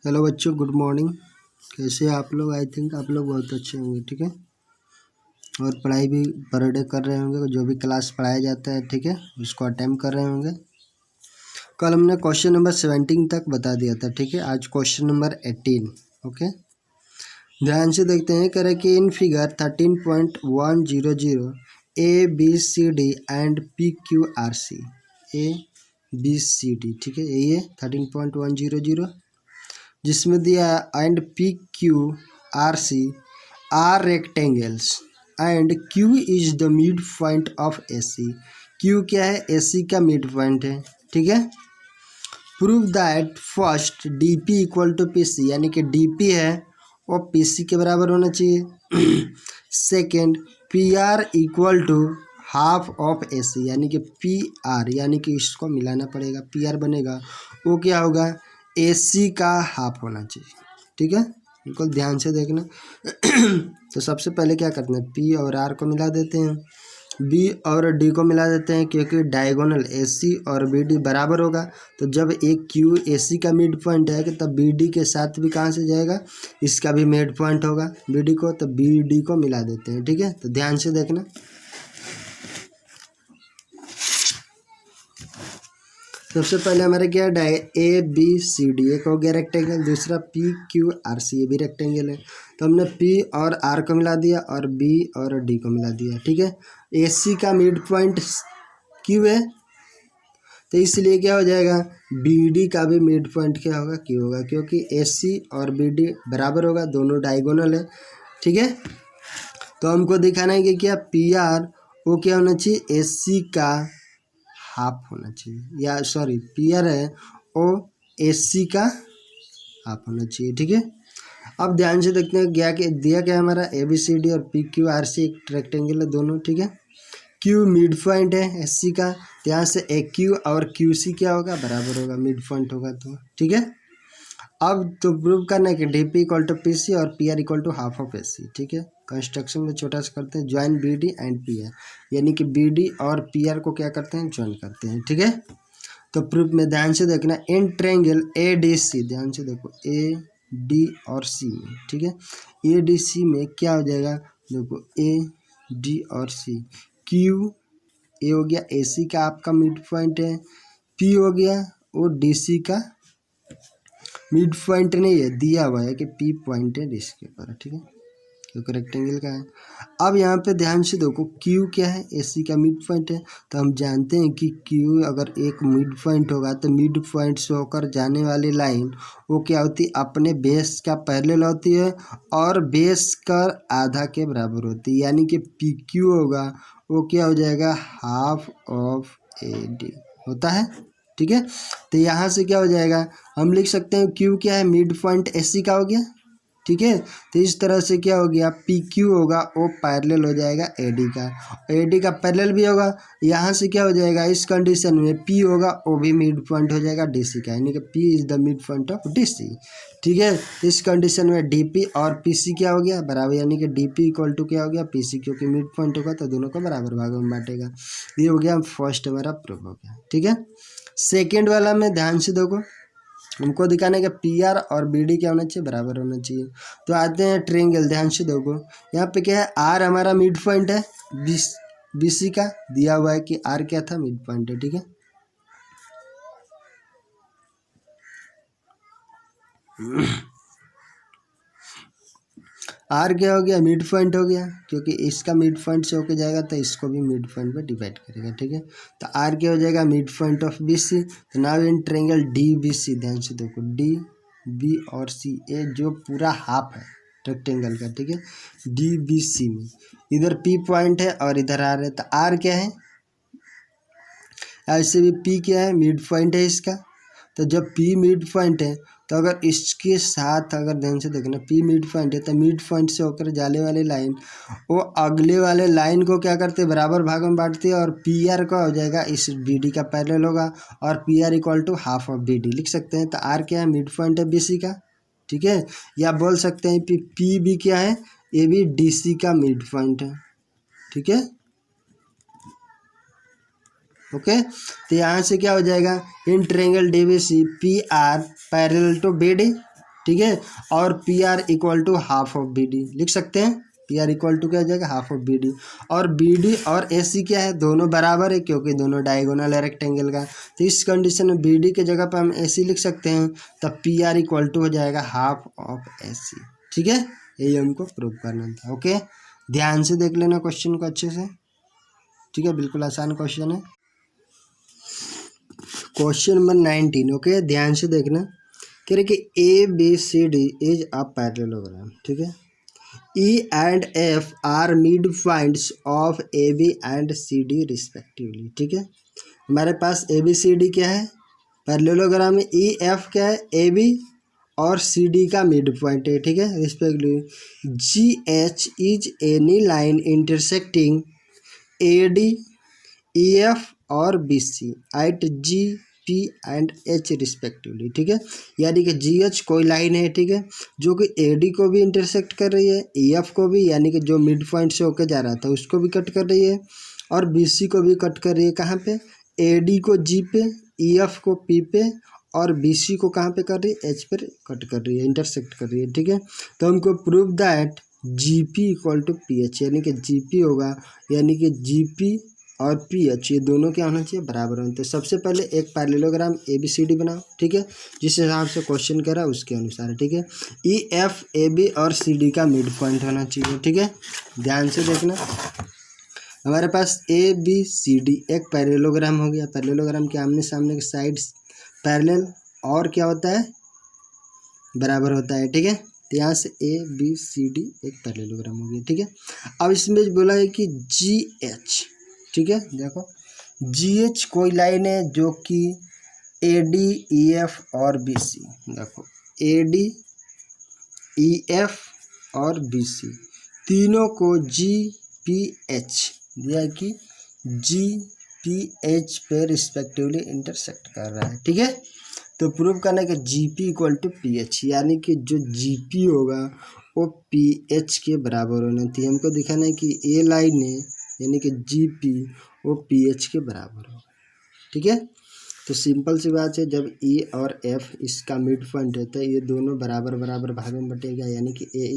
Hello बच्चों, good morning. कैसे हैं आप लोग? आई थिंक आप लोग बहुत अच्छे होंगे, ठीक है। और पढ़ाई भी पर डे कर रहे होंगे, जो भी क्लास पढ़ाया जाता है, ठीक है, उसको अटेम्प्ट कर रहे होंगे। कल हमने क्वेश्चन नंबर 17 तक बता दिया था, ठीक है। आज क्वेश्चन नंबर 18, ओके। ध्यान से देखते हैं। कह रहे कि in figure 13.100 A B C D and P Q R C. A B C D, ठीक है, ये 13.100 जिसमें दिया and P Q R C are rectangles and Q is the mid point of A C. Q क्या है? ए सी का mid point है, ठीक है। Prove that first D P equal to P C, यानी कि डी पी है वो पी सी के बराबर होना चाहिए। Second, P R equal to half of A C, यानी कि पी आर, यानी कि इसको मिलाना पड़ेगा, पी आर बनेगा वो क्या होगा? ए सी का हाफ होना चाहिए, ठीक है। बिल्कुल ध्यान से देखना। तो सबसे पहले क्या करना है, पी और आर को मिला देते हैं, बी और डी को मिला देते हैं, क्योंकि डायगोनल ए सी और बी डी बराबर होगा। तो जब एक क्यू ए सी का मिड पॉइंट है कि तब बी डी के साथ भी कहाँ से जाएगा? इसका भी मिड पॉइंट होगा बी डी को, तो बी डी को मिला देते हैं, ठीक है। तो ध्यान से देखना। सबसे पहले हमारे क्या है? ए बी सी डी, एक हो गया रेक्टेंगल, दूसरा पी क्यू आर सी, ये भी रेक्टेंगल है। तो हमने पी और आर को मिला दिया और बी और डी को मिला दिया, ठीक है। ए सी का मिड पॉइंट क्यू है, तो इसलिए क्या हो जाएगा? बी डी का भी मिड पॉइंट क्या होगा? क्यू होगा, क्योंकि ए सी और बी डी बराबर होगा, दोनों डायगोनल है, ठीक है। तो हमको दिखाना है कि क्या पी आर वो क्या होना चाहिए? ए सी का हाफ होना चाहिए, या सॉरी पी आर है वो ए सी का हाफ होना चाहिए, ठीक है। अब ध्यान से देखते हैं क्या दिया क्या हमारा? ए बी सी डी और पी क्यू आर सी एक रेक्टेंगल है दोनों, ठीक है। क्यू मिड पॉइंट है एस सी का, तो यहाँ से ए क्यू और क्यू सी क्या होगा? बराबर होगा, मिड पॉइंट होगा, तो ठीक है। अब तो प्रूव करना है कि D P equal to P C और P R equal to half of A C, ठीक है। कंस्ट्रक्शन में छोटा सा करते हैं, join B D and P R, यानी कि बी डी और पी आर को क्या करते हैं? ज्वाइन करते हैं, ठीक है। तो प्रूफ में ध्यान से देखना, इन ट्रायंगल ए डी सी, ध्यान से देखो, ए डी और सी में, ठीक है। ए डी सी में क्या हो जाएगा? देखो ए डी और सी, क्यू ए हो गया ए सी का आपका मिड पॉइंट है, पी हो गया वो डी सी का मिड पॉइंट नहीं है, दिया हुआ है कि पी पॉइंट है इसके ऊपर, ठीक है, क्योंकि रेक्टेंगल का है। अब यहाँ पे ध्यान से देखो, क्यू क्या है? ए सी का मिड पॉइंट है, तो हम जानते हैं कि क्यू अगर एक मिड पॉइंट होगा तो मिड पॉइंट से होकर जाने वाली लाइन वो क्या होती है? अपने बेस का पैरेलल होती है और बेस का आधा के बराबर होती है, यानी कि पी क्यू होगा वो क्या हो जाएगा? हाफ ऑफ ए डी होता है, ठीक है। तो यहाँ से क्या हो जाएगा? हम लिख सकते हैं क्यू क्या है? मिड पॉइंट ए सी का हो गया, ठीक है। तो इस तरह से क्या हो गया? पी क्यू होगा वो पैरेलल हो जाएगा ए डी का, ए डी का पैरेलल भी होगा। यहाँ से क्या हो जाएगा? इस कंडीशन में पी होगा वो भी मिड पॉइंट हो जाएगा डी सी का, यानी कि P is the mid point of D C, ठीक है। इस कंडीशन में डी पी और पी सी क्या हो गया? बराबर, यानी कि डी पी इक्वल टू क्या हो गया? पी सी, क्योंकि मिड पॉइंट होगा तो दोनों को बराबर भागों में बांटेगा। ये हो गया फर्स्ट हमारा प्रूफ हो गया, ठीक है। सेकेंड वाला में ध्यान से देखो, हमको दिखाने का पी आर और बी डी क्या होना चाहिए? बराबर होना चाहिए। तो आते हैं ट्रायंगल, ध्यान से देखो, यहाँ पे क्या है? आर हमारा मिड पॉइंट है बी सी का, दिया हुआ है कि आर क्या था? मिड पॉइंट है, ठीक है। आर क्या हो गया? मिड पॉइंट हो गया, क्योंकि इसका मिड पॉइंट से होके जाएगा तो इसको भी मिड पॉइंट पे डिवाइड करेगा, ठीक है। तो आर क्या हो जाएगा? Mid point of B C. तो now in triangle D B C, ध्यान से देखो, डी बी और सी, ये जो पूरा हाफ है रेक्टेंगल का, ठीक है, डी बी सी में इधर पी पॉइंट है और इधर आर है। तो आर क्या है? ऐसे भी पी क्या है? मिड पॉइंट है इसका। तो जब पी मिड पॉइंट है तो अगर इसके साथ अगर ध्यान से देखना, पी मिड पॉइंट है तो मिड पॉइंट से होकर जाने वाली लाइन वो अगले वाले लाइन को क्या करते हैं? बराबर भागों में बांटती है, और पी आर का हो जाएगा इस बी डी का पैरेलल होगा, और P R equal to half of B D लिख सकते हैं। तो आर क्या है? मिड पॉइंट है बी सी का, ठीक है। या बोल सकते हैं पी भी क्या है? ये भी डी सी का मिड पॉइंट है, ठीक है, ओके। तो यहाँ से क्या हो जाएगा? In triangle D B C P R parallel to B D, ठीक है। और P R equal to half of B D लिख सकते हैं, पी आर इक्वल टू क्या हो जाएगा, हाफ ऑफ बी डी। और बी डी और ए सी क्या है, दोनों बराबर है क्योंकि दोनों डायगोनल है रेक्टेंगल का। तो इस कंडीशन में बी डी के जगह पर हम ए सी लिख सकते हैं, तब पी आर इक्वल टू हो जाएगा हाफ ऑफ ए सी। ठीक है, यही हमको प्रूव करना था। ओके, ध्यान से देख लेना क्वेश्चन को अच्छे से। ठीक है, बिल्कुल आसान क्वेश्चन है। Question number 19। ओके, ध्यान से देखना। कह रहे कि A B C D is a parallelogram. ठीक है, E and F are midpoints of AB and CD respectively. ठीक है, हमारे पास ए बी सी डी क्या है, पैरेललोग्राम में ई एफ क्या है, ए बी और सी डी का मिड पॉइंट है। ठीक है, respectively G H is any line intersecting A D E F और B C at G P and H respectively. ठीक है, यानी कि जी एच कोई लाइन है, ठीक है, जो कि ए डी को भी इंटरसेक्ट कर रही है, ई एफ को भी, यानी कि जो मिड पॉइंट से होकर जा रहा था उसको भी कट कर रही है, और बी सी को भी कट कर रही है। कहाँ पे, ए डी को जी पे, ई एफ को पी पे, और बी सी को कहाँ पे कर रही है, एच पर कट कर रही है, इंटरसेक्ट कर रही है। ठीक है, तो हमको prove that G P equal to P H, यानी कि जी पी होगा, यानी कि जी पी और पी एच ये दोनों क्या होना चाहिए, बराबर होना। तो सबसे पहले एक parallelogram A B C D बनाओ। ठीक है, जिस हिसाब से क्वेश्चन कह रहा है उसके अनुसार। ठीक है, ई एफ ए बी और सी डी का मिड पॉइंट होना चाहिए। ठीक है, ध्यान से देखना। हमारे पास ए बी सी डी एक पैरेललोग्राम हो गया। पैरेललोग्राम के आमने सामने के साइड्स पैरेलल और क्या होता है, बराबर होता है। ठीक है, तो यहाँ से ए बी सी डी एक पैरेललोग्राम हो गया। ठीक है, अब इसमें बोला है कि जी एच, ठीक है, देखो जी एच कोई लाइन है जो कि ए डी ई एफ और बी सी, देखो ए डी ई एफ और बी सी तीनों को जी पी एच दिया है कि जी पी एच पे रिस्पेक्टिवली इंटरसेक्ट कर रहा है। ठीक है, तो प्रूव करना है कि G P equal to P H, यानी कि जो जी पी होगा वो पी एच के बराबर होना चाहिए। हमको दिखाना है कि ए लाइन है, यानी कि जी पी वो पी एच के बराबर होगा। ठीक है, तो सिंपल सी बात है, जब ई और एफ इसका मिड पॉइंट रहता है, ये दोनों बराबर बराबर भाग में बटेगा, यानी कि ए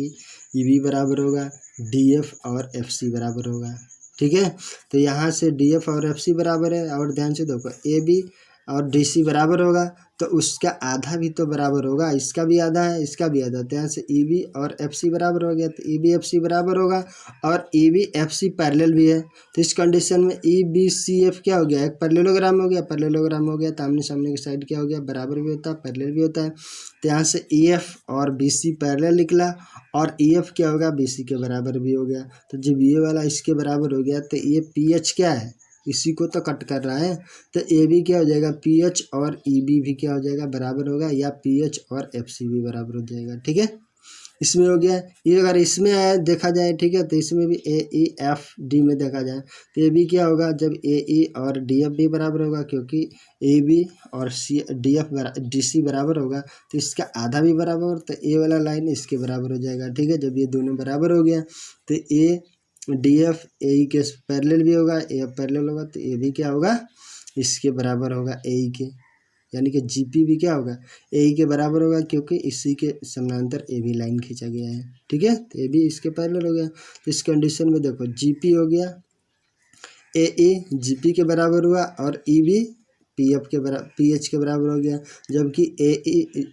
ई बी बराबर होगा, डी एफ और एफ सी बराबर होगा। ठीक है, तो यहाँ से डी एफ और एफ सी बराबर है, और ध्यान से देखो ए बी और डी सी बराबर होगा, तो उसका आधा भी तो बराबर होगा, इसका भी आधा है, इसका भी आधा, तो यहाँ से ई बी और एफ सी बराबर हो गया, तो ई बी एफ सी बराबर होगा, और E B F C parallel भी है। तो इस कंडीशन में ई बी सी एफ क्या हो गया, एक पैरेललोग्राम हो गया। पैरेललोग्राम हो गया तो आमने सामने की साइड क्या हो गया, बराबर भी होता है, पैरेलल भी होता है। तो यहाँ से ई एफ और बी सी पैरेलल निकला, और ई एफ क्या होगा, बी सी के बराबर भी हो गया। तो जब ये वाला इसके बराबर हो गया, तो ये पी एच क्या है, इसी को तो कट कर रहा है, तो ए बी क्या हो जाएगा, पी एच और ई बी भी क्या हो जाएगा, बराबर होगा, या पी एच और एफ सी भी बराबर हो जाएगा। ठीक है, इसमें हो गया ये। अगर इसमें आया देखा जाए, ठीक है, तो इसमें भी ए ई एफ डी में देखा जाए, तो ए बी क्या होगा, जब ए ई और डी एफ भी बराबर होगा, क्योंकि ए बी और C D F D C बराबर होगा, तो इसका आधा भी बराबर, तो ए वाला लाइन इसके बराबर हो जाएगा। ठीक है, जब ये दोनों बराबर हो गया, तो ए डी एफ ए ई के पैरेलल भी होगा, ए एफ पैरेलल होगा, तो ए भी क्या होगा, इसके बराबर होगा ए ई के, यानी कि जी पी भी क्या होगा, ए ई के बराबर होगा, क्योंकि इसी के समानांतर ए बी लाइन खींचा गया है। ठीक है, तो ए बी इसके पैरेलल हो गया। तो इस कंडीशन में देखो जी पी हो गया, ए ई जी पी के बराबर हुआ, और ई बी पी एफ के बराबर, पी एच के बराबर हो गया। जबकि ए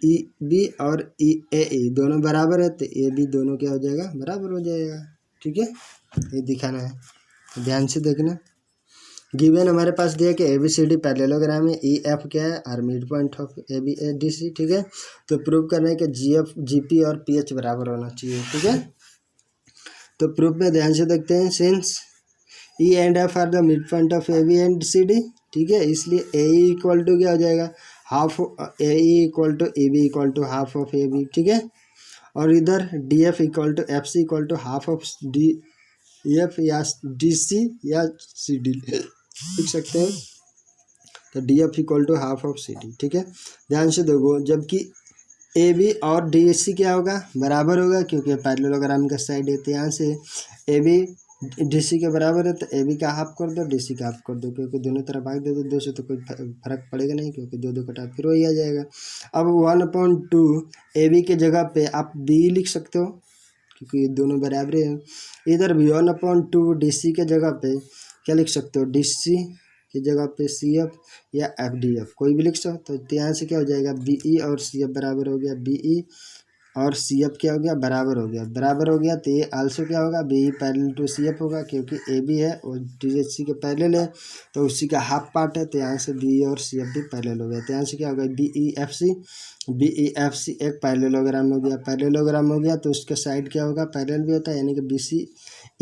ई बी और ए ई दोनों बराबर है, तो ए बी दोनों क्या हो जाएगा, बराबर हो जाएगा। ठीक है, ये दिखाना है, ध्यान से देखना। गिवन हमारे पास दिया कि A B C D parallelogram है, ई एफ क्या है, are mid point of A B A D C. ठीक है, तो प्रूव करना है कि जी एफ जी पी और पी एच बराबर होना चाहिए। ठीक है, तो प्रूफ में ध्यान से देखते हैं। Since E and F are the mid point of A B and C D, ठीक है, इसलिए ए ई इक्वल टू क्या हो जाएगा, half A E equal to A B equal to half of A B. ठीक है, और इधर D F equal to F C equal to half of D F या डी सी या सी डी लिख सकते हैं, तो D F equal to half of C D. ठीक है, ध्यान से देखो, जबकि ए बी और डी सी क्या होगा, बराबर होगा, क्योंकि पैरेललोग्राम का साइड है, तो यहाँ से ए बी DC के बराबर है तो AB का हाफ कर दो, DC का हाफ कर दो, क्योंकि दोनों तरफ भाग दे दो 2 से तो कोई फर्क पड़ेगा नहीं, क्योंकि 2 2 कटा फिर वही आ जाएगा। अब 1/2 AB की जगह पे आप B लिख सकते हो, क्योंकि ये दोनों बराबर हैं। इधर भी 1/2 DC के जगह पे क्या लिख सकते हो, DC की जगह पे CF या FDF कोई भी लिख सकते हो। तो यहाँ से क्या हो जाएगा, BE और CF बराबर हो गया, BE और CF क्या हो गया, बराबर हो गया। बराबर हो गया तो ये आल्सो क्या होगा, BE पैरेलल टू CF होगा, क्योंकि AB है और DHC के पैरेलल है तो उसी का हाफ पार्ट है, तो यहाँ से BE और CF भी पैरेलल हो गया। तो यहाँ से क्या होगा, BEFC एक पैरेललोग्राम हो गया। पैरेललोग्राम हो गया तो उसका साइड क्या होगा, पैरेलल भी होता है, यानी कि BC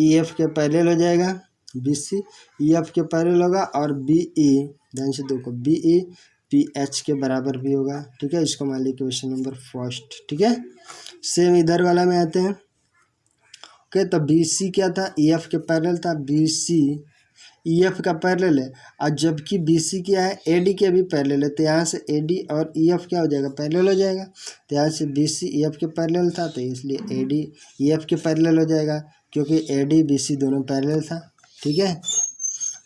EF के पैरेलल हो जाएगा, BC EF के पैरेलल होगा, और BE ध्यान से देखो BE PH के बराबर भी होगा। ठीक है, इसको मान लीजिए क्वेश्चन नंबर फर्स्ट। ठीक है, सेम इधर वाला में आते हैं। ओके, तो BC क्या था, EF के पैरेलल था, BC EF का पैरेलल है, और जबकि BC क्या है, AD के भी पैरेलल है, तो यहाँ से AD और EF क्या हो जाएगा, पैरेलल हो जाएगा। तो यहाँ से BC EF के पैरेलल था, तो इसलिए AD EF के पैरेलल हो जाएगा, क्योंकि AD BC दोनों पैरेलल था। ठीक है,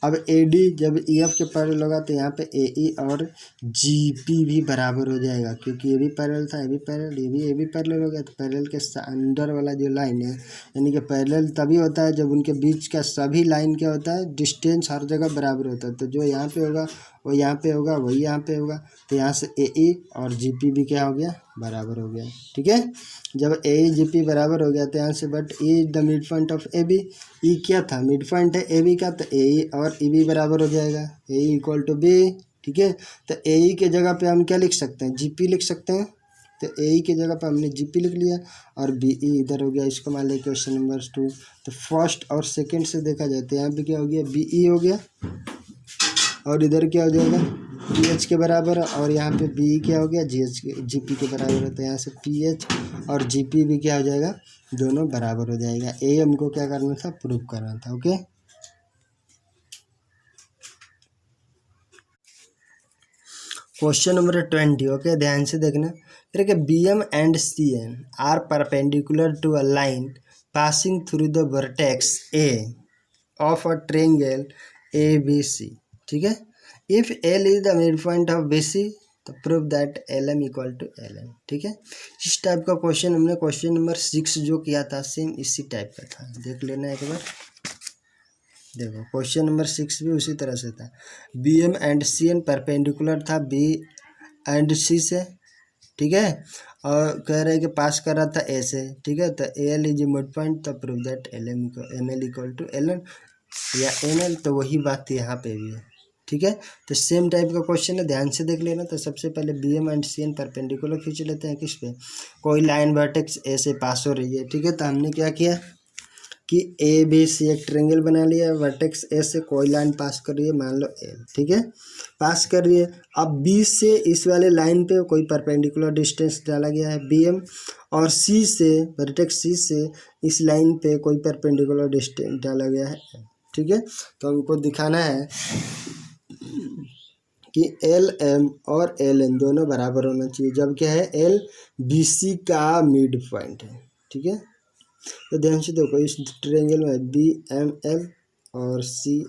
अब AD जब EF के पैरेलल होगा तो यहाँ पे AE और GP भी बराबर हो जाएगा, क्योंकि ये भी पैरेलल था, ये भी पैरेलल, ये भी पैरेलल हो गया। तो पैरेलल के अंदर वाला जो लाइन है, यानी कि पैरेलल तभी होता है जब उनके बीच का सभी लाइन क्या होता है, डिस्टेंस हर जगह बराबर होता है। तो जो यहाँ पे होगा वो यहाँ पे होगा, वही यहाँ पे होगा, तो यहाँ से AE और GP भी क्या हो गया, बराबर हो गया। ठीक है, जब AE GP बराबर हो गया तो यहाँ से but E the mid point of AB, E क्या था, मिड पॉइंट है AB का, तो AE और EB बराबर हो जाएगा, AE इक्वल टू B। ठीक है, तो AE के जगह पे हम क्या लिख सकते हैं, GP लिख सकते हैं। तो AE की जगह पे हमने GP लिख लिया, और BE इधर हो गया। इसको मान लिया क्वेश्चन नंबर 2। तो फर्स्ट और सेकंड से देखा जाए तो यहाँ पे क्या हो गया, BE हो गया, और इधर क्या हो जाएगा, PH के बराबर, और यहाँ पे BE क्या हो गया, GP के बराबर है। तो यहाँ से PH और GP भी क्या हो जाएगा, दोनों बराबर हो जाएगा। ये हमको क्या करना था, प्रूव करना था। Okay, question number 20। ओके, ध्यान से देखना। फिर BM and CN are perpendicular to a line passing through the vertex A of a triangle ABC। ठीक है, if L is the mid point of BC तो prove that LM equal to LN। ठीक है, इस type का question हमने question number 6 जो किया था, सेम इसी टाइप का था, देख लेना एक बार। देखो क्वेश्चन नंबर 6 भी उसी तरह से था। BM एंड CN परपेंडिकुलर था B एंड C से। ठीक है, और कह रहे हैं कि पास कर रहा था A से। ठीक है, तो AL इज मिड पॉइंट, तो prove that ML equal to LN या NL। तो वही बात यहाँ पे भी है। ठीक है, तो सेम टाइप का क्वेश्चन है, ध्यान से देख लेना। तो सबसे पहले BM एंड CN परपेंडिकुलर खींच लेते हैं, किस पे, कोई लाइन वर्टेक्स A से पास हो रही है। ठीक है, तो हमने क्या किया कि ABC एक ट्रायंगल बना लिया, वर्टेक्स A से कोई लाइन पास कर रही है, मान लो L। ठीक है, पास कर रही है। अब B से इस वाले लाइन पे कोई परपेंडिकुलर डिस्टेंस डाला गया है BM, और C से वर्टेक्स C से इस लाइन पे कोई परपेंडिकुलर डिस्टेंस डाला गया है। ठीक है, तो हमको दिखाना है कि LM और LN दोनों बराबर होना चाहिए, जब क्या है LBC का मिड पॉइंट है। ठीक है, तो ध्यान से देखो, इस ट्रायंगल में BML और CL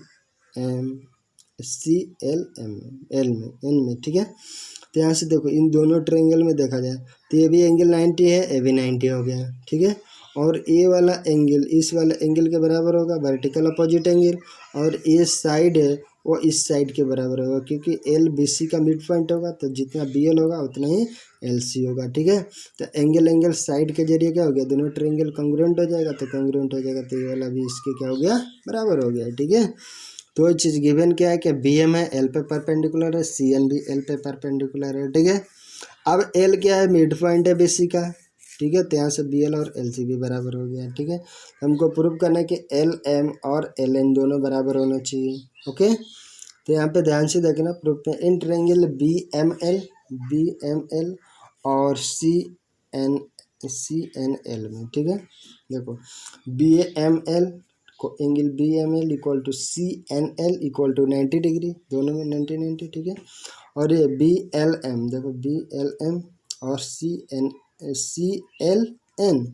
में N में। ठीक है, तो यहाँ से देखो इन दोनों ट्रायंगल में देखा जाए तो ये भी एंगल 90 है, ये भी 90 हो गया। ठीक है, और ये वाला एंगल इस वाला एंगल के बराबर होगा, वर्टिकल अपोजिट एंगल, और ये साइड है वो इस साइड के बराबर होगा, क्योंकि LBC का मिड पॉइंट होगा, तो जितना BL होगा उतना ही LC होगा। ठीक है, तो एंगल साइड के जरिए क्या हो गया, दोनों ट्रायंगल कॉन्ग्रुएंट हो जाएगा, तो कॉन्ग्रुएंट हो जाएगा तो ये वाला भी इसके क्या हो गया, बराबर हो गया। ठीक है, तो चीज़ गिवन क्या है कि BM है L पे परपेंडिकुलर है, CN भी L पे परपेंडिकुलर है। ठीक है, अब L क्या है, मिड पॉइंट है BC का। ठीक है, तो यहाँ से BL और LC भी बराबर हो गया। ठीक है, हमको प्रूव करना है कि LM और LN दोनों बराबर होना चाहिए। ओके, तो यहाँ पे ध्यान से देखना प्रूफ में, इन ट्रायंगल BML और CNL में। ठीक है, देखो BML को angle BML equal to CNL equal to 90 degree, दोनों में 90। ठीक है, और ये BLM देखो BLM और CL एन,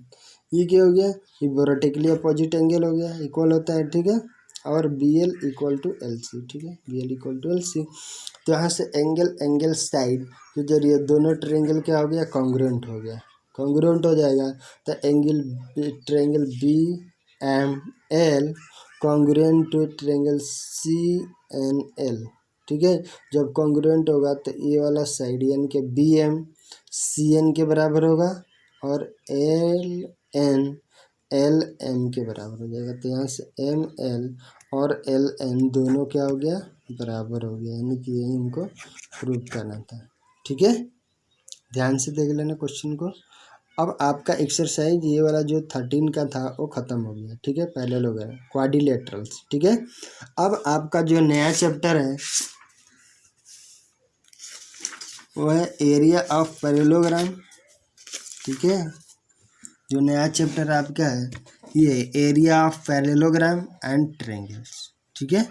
ये क्या हो गया, ये वर्टिकली अपोजिट एंगल हो गया, इक्वल होता है, ठीक है। और B L equal to L C, ठीक है, B L equal to L C. तो यहाँ से एंगल साइड के जरिए दोनों ट्रायंगल क्या हो गया, कॉन्ग्रुएंट हो गया, कॉन्ग्रुएंट हो जाएगा। तो triangle B M L congruent to triangle C N L, ठीक है। जब कॉन्ग्रुएंट होगा तो ये वाला साइड यानी कि बी एम सी एन के बराबर होगा और एल एम के बराबर हो जाएगा। तो यहाँ से एम एल और एल एन दोनों क्या हो गया, बराबर हो गया, यानी कि यही हमको प्रूव करना था, ठीक है। ध्यान से देख लेना क्वेश्चन को। अब आपका एक्सरसाइज ये वाला जो 13 का था वो ख़त्म हो गया, ठीक है, पैरेलल हो गया, क्वाड्रिलेटरल्स, ठीक है। अब आपका जो नया चैप्टर है वो है एरिया ऑफ पैरेललोग्राम, ठीक है। जो नया चैप्टर आपका है ये area of parallelogram and triangles, ठीक है।